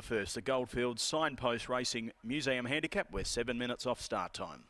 first, the Goldfields Signpost Racing Museum Handicap. We're 7 minutes off start time.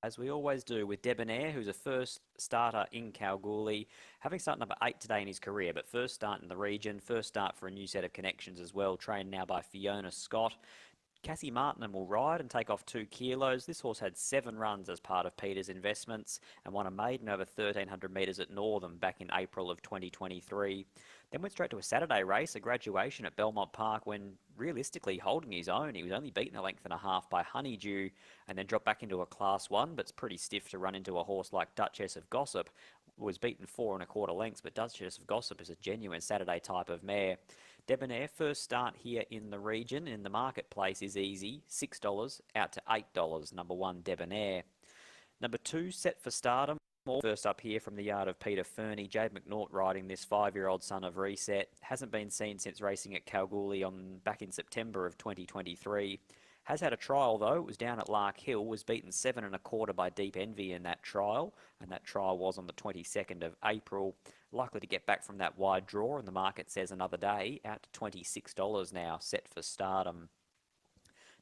As we always do with Debonair, who's a first starter in Kalgoorlie, having start number 8 today in his career, but first start in the region, first start for a new set of connections as well, trained now by Fiona Scott. Cassie Martin will ride and take off 2 kilos. This horse had 7 runs as part of Peter's investments and won a maiden over 1,300 metres at Northam back in April of 2023. Then went straight to a Saturday race, a graduation at Belmont Park, when realistically holding his own. He was only beaten a length and a half by Honeydew and then dropped back into a Class 1, but it's pretty stiff to run into a horse like Duchess of Gossip. Was beaten 4 1/4 lengths, but Duchess of Gossip is a genuine Saturday type of mare. Debonair, first start here in the region, in the marketplace is easy, $6 out to $8, number 1 Debonair. Number 2, Set for Stardom. First up here from the yard of Peter Fernie, Jade McNaught riding this 5-year-old son of Reset. Hasn't been seen since racing at Kalgoorlie back in September of 2023. Has had a trial though, it was down at Lark Hill, was beaten 7 1/4 by Deep Envy in that trial, and that trial was on the 22nd of April. Likely to get back from that wide draw, and the market says another day, out to $26 now, Set for Stardom.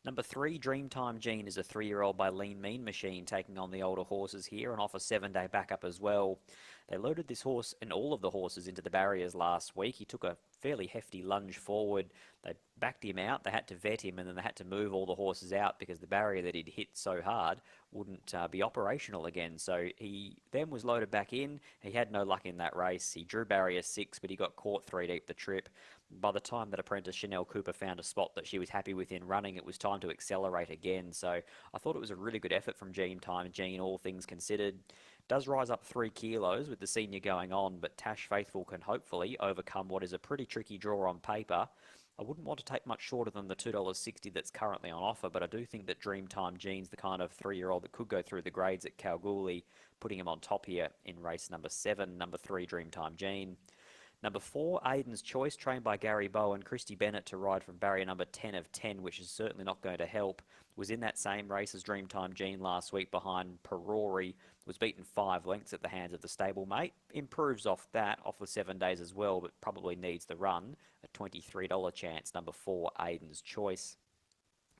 Number 3, Dreamtime Jean, is a 3-year-old by Lean Mean Machine, taking on the older horses here and off a 7-day backup as well. They loaded this horse and all of the horses into the barriers last week. He took a fairly hefty lunge forward. They backed him out, they had to vet him, and then they had to move all the horses out because the barrier that he'd hit so hard wouldn't be operational again. So he then was loaded back in. He had no luck in that race. He drew barrier 6, but he got caught 3 deep the trip. By the time that apprentice Chanel Cooper found a spot that she was happy with in running, it was time to accelerate again. So I thought it was a really good effort from Dreamtime Jean, all things considered. Does rise up 3 kilos with the senior going on, but Tash Faithfull can hopefully overcome what is a pretty tricky draw on paper. I wouldn't want to take much shorter than the $2.60 that's currently on offer, but I do think that Dreamtime Jean's the kind of 3-year-old that could go through the grades at Kalgoorlie, putting him on top here in race number 7, number 3, Dreamtime Jean. Number 4, Aiden's Choice, trained by Gary Bowen, Christy Bennett to ride from barrier number 10 of 10, which is certainly not going to help. Was in that same race as Dreamtime Jean last week behind Perori. Was beaten 5 lengths at the hands of the stablemate. Improves off that, off the 7 days as well, but probably needs the run. A $23 chance, number 4, Aiden's Choice.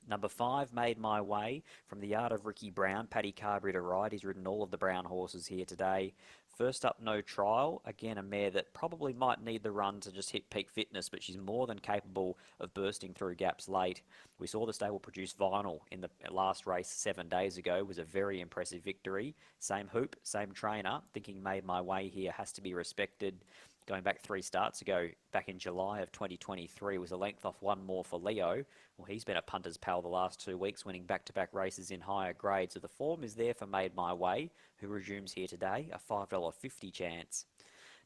Number 5, Made My Way, from the yard of Ricky Brown, Paddy Carberry to ride. He's ridden all of the Brown horses here today. First up, no trial. Again, a mare that probably might need the run to just hit peak fitness, but she's more than capable of bursting through gaps late. We saw the stable produce Vinyl in the last race 7 days ago. It was a very impressive victory. Same hoop, same trainer. Thinking Made My Way here has to be respected. Going back 3 starts ago, back in July of 2023, was a length off 1 more for Leo. Well, he's been a punter's pal the last 2 weeks, winning back-to-back races in higher grades. So the form is there for Made My Way, who resumes here today, a $5.50 chance.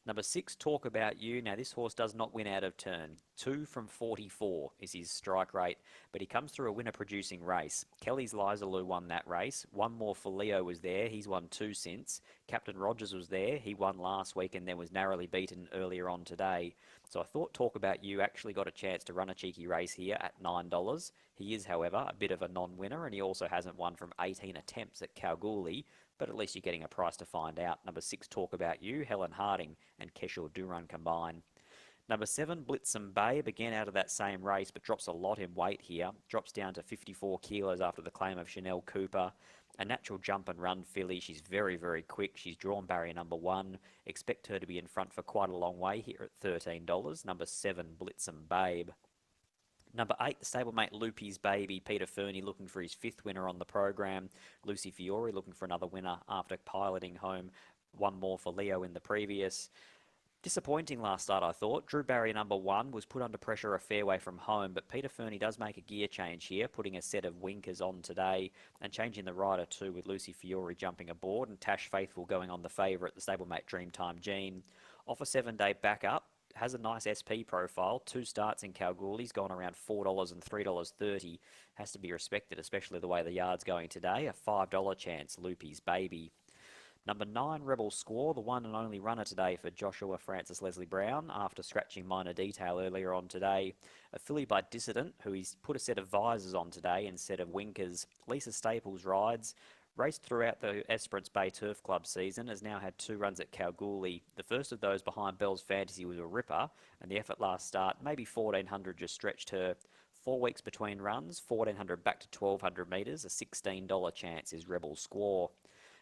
Number 6, Talk About You. Now, this horse does not win out of turn. 2 from 44 is his strike rate, but he comes through a winner-producing race. Kelly's Lisaloo won that race. 1 more for Leo was there. He's won 2 since. Captain Rogers was there. He won last week and then was narrowly beaten earlier on today. So I thought Talk About You actually got a chance to run a cheeky race here at $9. He is, however, a bit of a non-winner, and he also hasn't won from 18 attempts at Kalgoorlie, but at least you're getting a price to find out. Number 6, Talk About You, Helen Harding and Keshore Duran combine. Number 7, Blitzum Babe, again out of that same race, but drops a lot in weight here. Drops down to 54 kilos after the claim of Chanel Cooper. A natural jump and run filly. She's very, very quick. She's drawn barrier number 1. Expect her to be in front for quite a long way here at $13. Number 7, Blitzum Babe. Number 8, the stablemate Loopy's Baby, Peter Fernie looking for his 5th winner on the program. Lucy Fiore looking for another winner after piloting home 1 more for Leo in the previous. Disappointing last start, I thought. Drew barrier number 1, was put under pressure a fair way from home, but Peter Fernie does make a gear change here, putting a set of winkers on today and changing the rider too, with Lucy Fiore jumping aboard and Tash Faithfull going on the favourite, the stablemate Dreamtime Jean. Off a 7-day backup, has a nice SP profile. 2 starts in Kalgoorlie. He's gone around $4 and $3.30. Has to be respected, especially the way the yard's going today. A $5 chance, Loopy's Baby. Number 9, Rebel Squaw, the one and only runner today for Joshua Francis Leslie Brown after scratching minor detail earlier on today. A filly by Dissident, who he's put a set of visors on today instead of winkers. Lisa Staples rides. Raced throughout the Esperance Bay Turf Club season, has now had 2 runs at Kalgoorlie. The first of those behind Bell's Fantasy was a ripper, and the effort last start, maybe 1400 just stretched her. 4 weeks between runs, 1400 back to 1200 metres, a $16 chance is Rebel Squaw.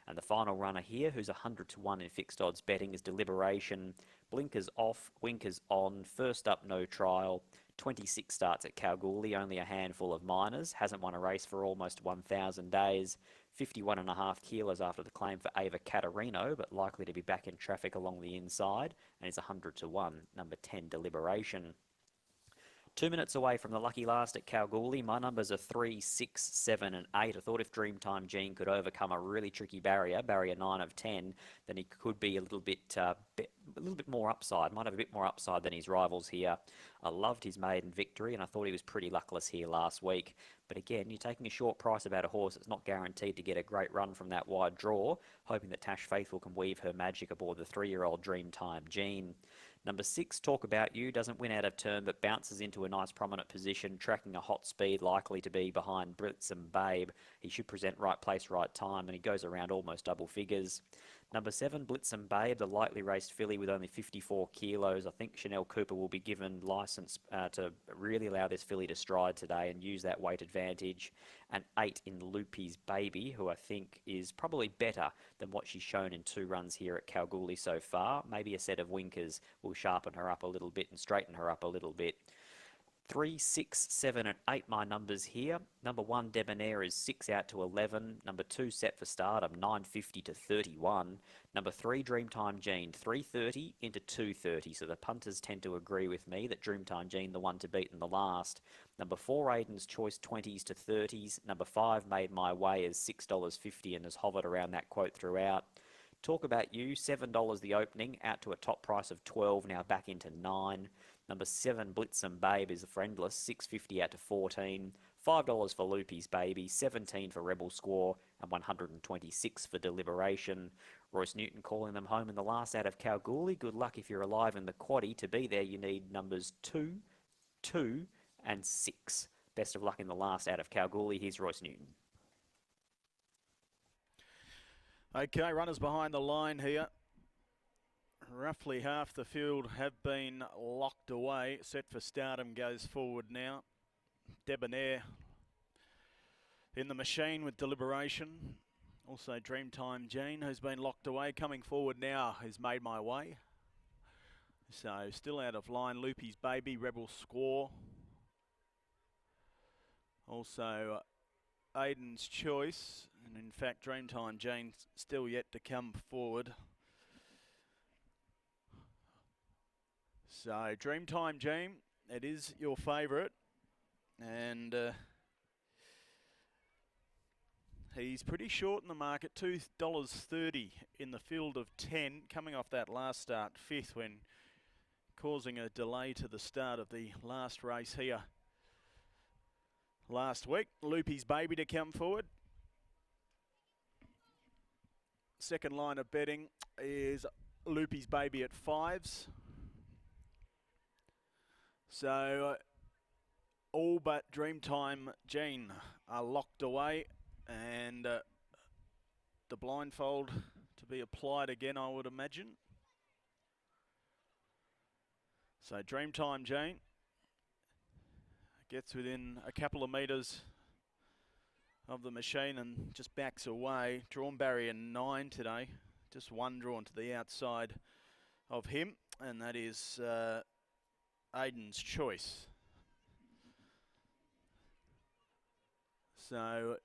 And the final runner here, who's 100 to 1 in fixed odds betting, is Deliberation. Blinkers off, winkers on, first up, no trial. 26 starts at Kalgoorlie, only a handful of minors. Hasn't won a race for almost 1,000 days. 51.5 kilos after the claim for Ava Catarino, but likely to be back in traffic along the inside. And is 100 to 1, number 10, Deliberation. 2 minutes away from the lucky last at Kalgoorlie. My numbers are 3, 6, 7 and 8. I thought if Dreamtime Jean could overcome a really tricky barrier 9 of 10, then he could be a little bit more upside. Might have a bit more upside than his rivals here. I loved his maiden victory, and I thought he was pretty luckless here last week. But again, you're taking a short price about a horse that's not guaranteed to get a great run from that wide draw, hoping that Tash Faithfull can weave her magic aboard the 3-year-old Dreamtime Jean. Number 6, Talk About You, doesn't win out of turn but bounces into a nice prominent position, tracking a hot speed likely to be behind Blitzen Babe. He should present right place, right time, and he goes around almost double figures. Number 7, Blitzen Babe, the lightly raced filly with only 54 kilos. I think Chanel Cooper will be given licence to really allow this filly to stride today and use that weight advantage. And 8 in Loopy's Baby, who I think is probably better than what she's shown in 2 runs here at Kalgoorlie so far. Maybe a set of winkers will sharpen her up a little bit and straighten her up a little bit. 3, 6, 7 and 8 my numbers here. Number 1, Debonair, is 6 out to 11. Number 2, Set for Stardom, 950 to 31. Number 3, Dreamtime Jean, 330 into 230. So the punters tend to agree with me that Dreamtime Jean the one to beat in the last. Number 4, Aiden's Choice, 20s to 30s. Number 5, Made My Way, is $6.50 and has hovered around that quote throughout. Talk About You, $7 the opening, out to a top price of 12, now back into 9. Number 7, Blitzen Babe, is the friendless, $6.50 out to 14. $5 for Loopy's Baby, 17 for Rebel Squaw, and 126 for Deliberation. Royce Newton calling them home in the last out of Kalgoorlie. Good luck if you're alive in the quaddie. To be there, you need numbers 2, 2, and 6. Best of luck in the last out of Kalgoorlie. Here's Royce Newton. Okay, runners behind the line here. Roughly half the field have been locked away. Set for Stardom goes forward now. Debonair in the machine with Deliberation. Also Dreamtime Jean, who's been locked away. Coming forward now has Made My Way. So still out of line, Loopy's Baby, Rebel Squaw. Also Aiden's Choice. And in fact, Dreamtime Jean still yet to come forward. So Dreamtime Jean, it is your favourite, and he's pretty short in the market, $2.30 in the field of 10, coming off that last start, 5th, when causing a delay to the start of the last race here last week. Loopy's Baby to come forward. Second line of betting is Loopy's Baby at 5s. So all but Dreamtime Jean are locked away, and the blindfold to be applied again, I would imagine. So Dreamtime Jean gets within a couple of metres of the machine and just backs away. Drawn barrier 9 today, just one drawn to the outside of him, and that is Aiden's Choice. So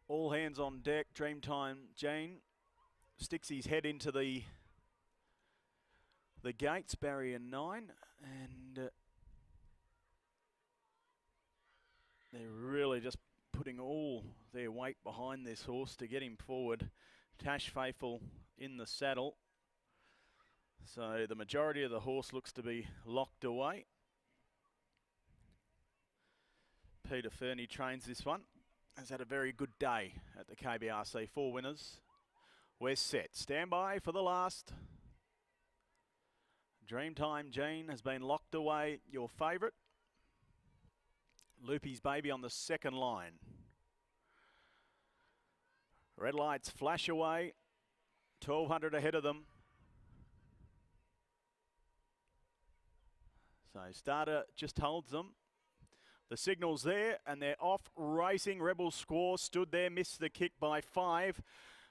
all hands on deck. Dreamtime Jean sticks his head into the gates, barrier 9, and they're really just putting all their weight behind this horse to get him forward. Tash Faithfull in the saddle. So the majority of the horse looks to be locked away. Peter Fernie trains this one. Has had a very good day at the KBRC. 4 winners, We're set. Stand by for the last. Dreamtime Jean has been locked away. Your favourite. Loopy's Baby on the second line. Red lights flash away. 1,200 ahead of them. So starter just holds them. The signal's there and they're off racing. Rebel Squaw stood there, missed the kick by 5.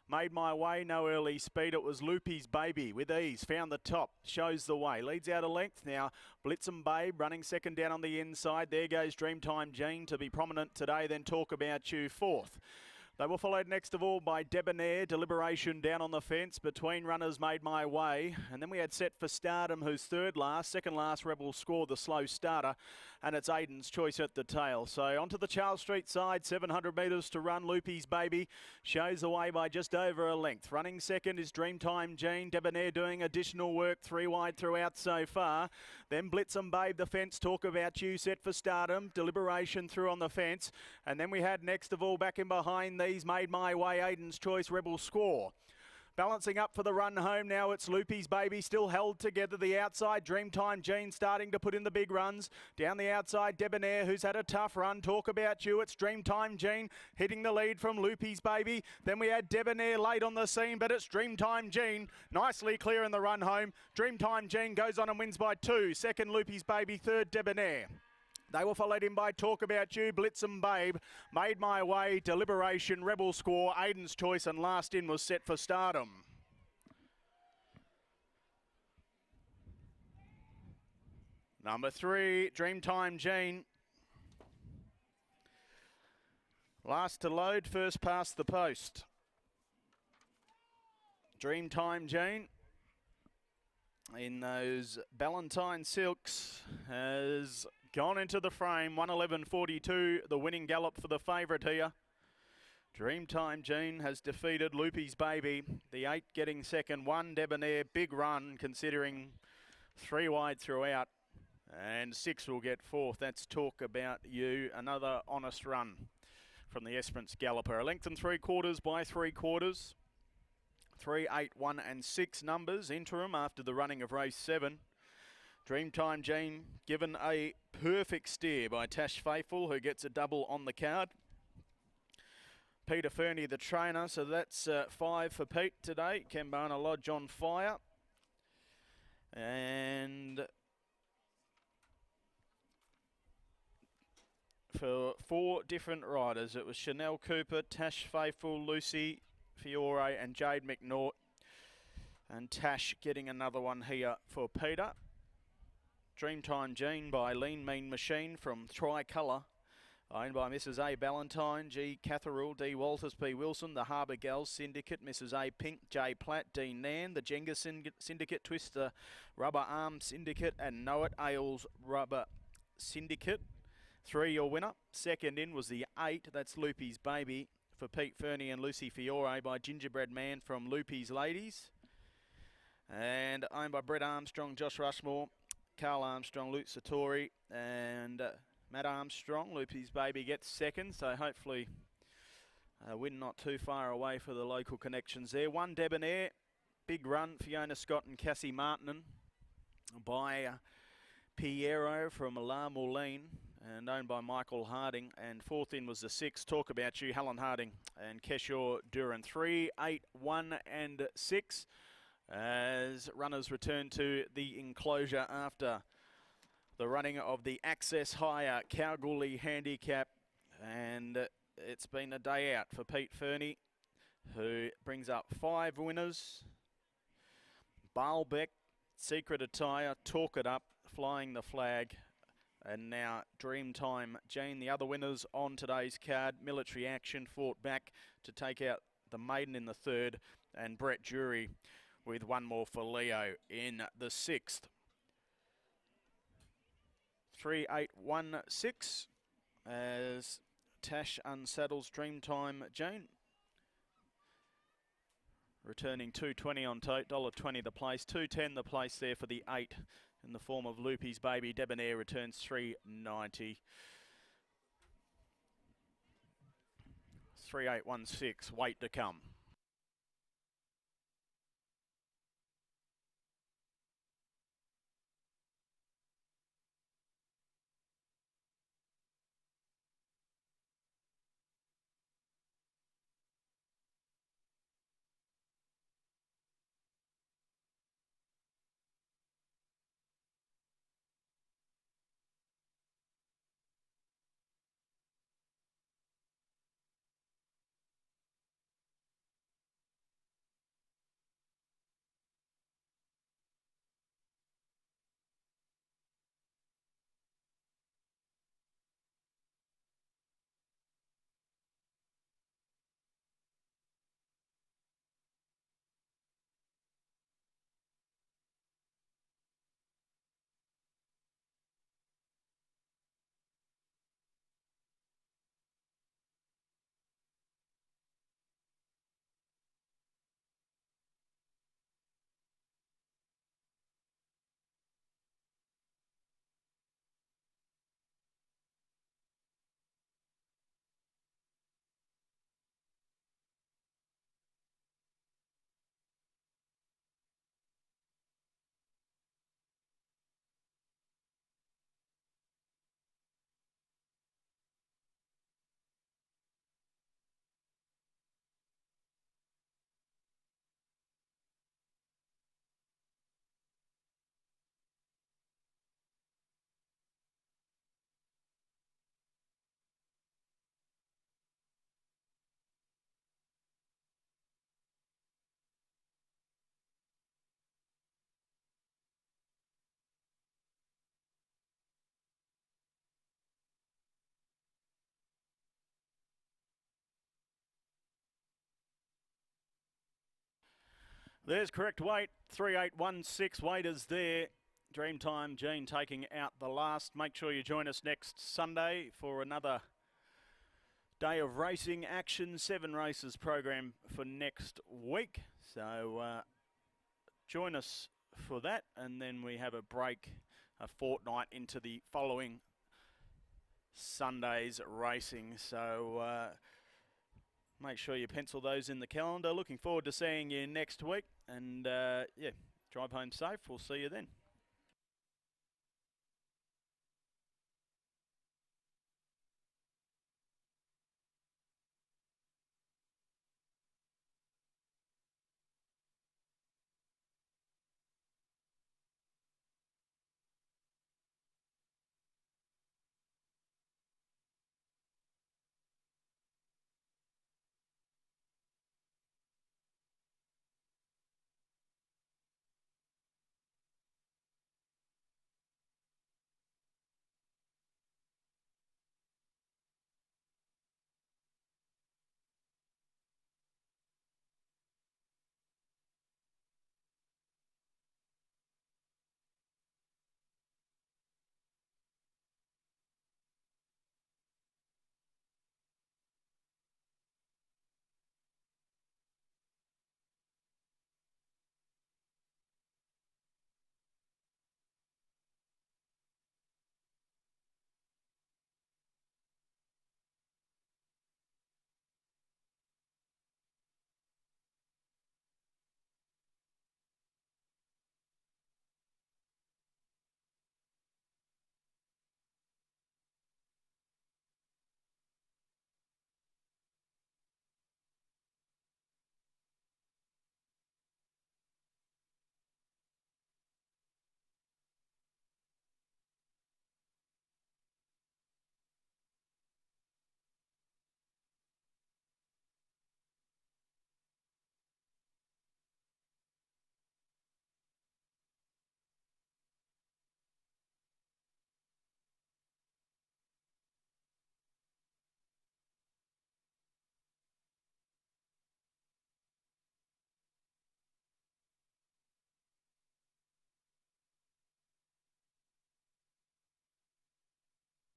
Made my way, no early speed. It was Loopy's Baby with ease. Found the top, shows the way. Leads out a length now. Blitz'em Babe running second down on the inside. There goes Dreamtime Jean to be prominent today. Then Talk About You fourth. They were followed next of all by Debonair, Deliberation down on the fence. Between runners Made My Way. And then we had Set for Stardom, who's third last. Second last, Rebel Score, the slow starter. And it's Aiden's Choice at the tail. So onto the Charles Street side, 700 metres to run. Loopy's Baby shows the way by just over a length. Running second is Dreamtime Jean. Debonair doing additional work, 3 wide throughout so far. Then Blitz'em Babe, the fence, Talk About You, Set for Stardom. Deliberation through on the fence. And then we had next of all back in behind these Made My Way, Aiden's Choice, Rebel Score. Balancing up for the run home now, it's Loopy's Baby still held together. The outside, Dreamtime Jean starting to put in the big runs. Down the outside, Debonair, who's had a tough run. Talk About You, it's Dreamtime Jean hitting the lead from Loopy's Baby. Then we had Debonair late on the scene, but it's Dreamtime Jean nicely clear in the run home. Dreamtime Jean goes on and wins by 2. Second, Loopy's Baby. Third, Debonair. They were followed in by Talk About You, Blitz'em Babe, Made My Way, Deliberation, Rebel Score, Aiden's Choice, and last in was Set for Stardom. Number 3, Dreamtime Jean. Last to load, first past the post. Dreamtime Jean in those Ballantine silks has gone into the frame. 1:11.42, the winning gallop for the favourite here. Dreamtime Jean has defeated Loopy's Baby. The 8 getting second. 1 Debonair, big run considering 3 wide throughout. And 6 will get fourth. That's Talk About You. Another honest run from the Esperance galloper. A length and 3/4 by 3/4. 3, 8, 1 and 6 numbers interim after the running of race 7. Dreamtime Jean given a perfect steer by Natasha Faithfull, who gets a double on the card. Peter Fernie, the trainer, so that's 5 for Pete today. Kambana Lodge on fire. And for 4 different riders, it was Chanel Cooper, Tash Faithfull, Lucy Fiore and Jade McNaught. And Tash getting another one here for Peter. Dreamtime Jean by Lean Mean Machine from Tricolour. Owned by Mrs. A. Ballantyne, G. Catherall, D. Walters, P. Wilson, the Harbour Gals Syndicate, Mrs. A. Pink, J. Platt, D. Nan, the Jenga Syndicate, Twister Rubber Arm Syndicate, and Know It Ailes Rubber Syndicate. 3 your winner. Second in was the 8, that's Loopy's Baby, for Pete Fernie and Lucy Fiore by Gingerbread Man from Loopy's Ladies. And owned by Brett Armstrong, Josh Rushmore, Carl Armstrong, Luke Satori, and Matt Armstrong. Loopy's Baby gets second, so hopefully a win not too far away for the local connections there. 1 Debonair, big run, Fiona Scott and Cassie Martinen by Piero from La Moline and owned by Michael Harding. And 4th in was the 6, Talk About You, Helen Harding and Keshaw Duran. 3, 8, 1 and 6 as runners return to the enclosure after the running of the Access Hire Kalgoorlie Handicap. And it's been a day out for Pete Fernie, who brings up 5 winners. Baalbeck, Secret Attire, Talk It Up, Flying the Flag, and now Dreamtime Jean. The other winners on today's card, Military Action fought back to take out the maiden in the 3rd, and Brett Jury with one more for Leo in the 6th. 3, 8, 1, 6 as Tash unsaddles Dreamtime Jean. Returning $2.20 on tote, $1.20 the place, $2.10 the place there for the 8 in the form of Loopy's Baby. Debonair returns $3.90. 3816, wait to come. There's correct weight, 3816 waiters there. Dreamtime Jean taking out the last. Make sure you join us next Sunday for another day of racing action. 7 races program for next week. So join us for that, and then we have a break a fortnight into the following Sunday's racing. So make sure you pencil those in the calendar. Looking forward to seeing you next week, and yeah, drive home safe. We'll see you then.